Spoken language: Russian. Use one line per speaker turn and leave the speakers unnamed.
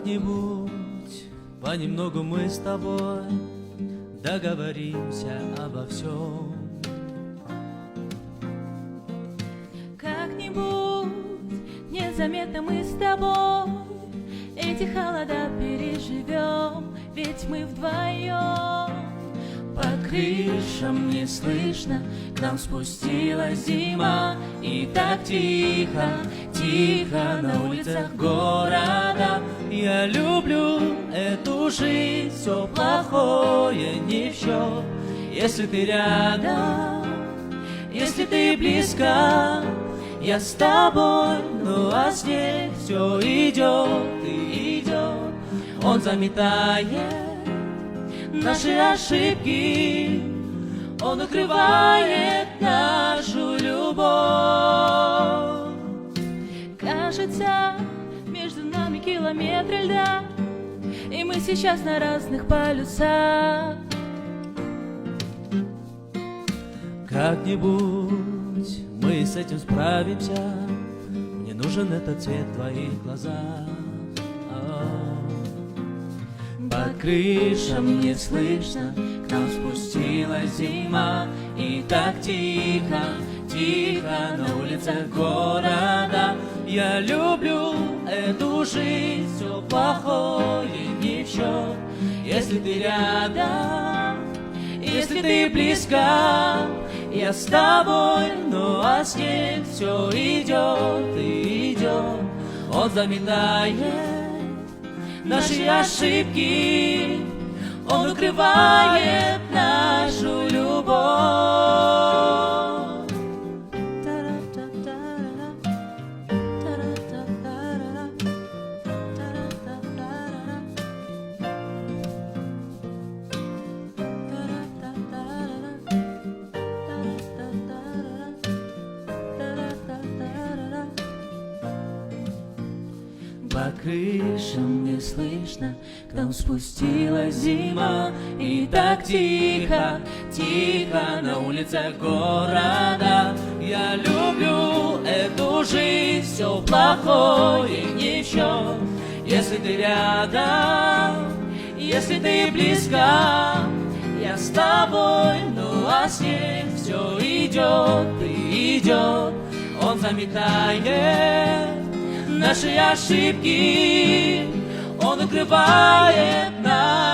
Как-нибудь понемногу мы с тобой договоримся обо всем.
Как-нибудь незаметно мы с тобой эти холода переживем, ведь мы вдвоем. По крышам не слышно, к нам спустилась зима, и так тихо, тихо на улицах города.
Я люблю эту жизнь, все плохое не в счет, если ты рядом, если ты близко. Я с тобой, ну а снег все идет и идет, он заметает наши ошибки, он укрывает нашу любовь.
Кажется, между нами километры льда, и мы сейчас на разных полюсах.
Как-нибудь мы с этим справимся, мне нужен этот цвет в твоих глазах. По крышам не слышно, к нам спустилась зима, и так тихо, тихо на улицах города. Я люблю эту жизнь, все плохое не в счет, если ты рядом, если ты близко. Я с тобой, ну а снег все идет и идет, он заметает наши ошибки, он укрывает нашу любовь. По крышам не слышно, к нам спустилась зима, и так тихо, тихо на улицах города. Я люблю эту жизнь, все плохое не в счет, если ты рядом, если ты близко. Я с тобой, ну а снег все идет и идет, он заметает наши ошибки, он укрывает нас.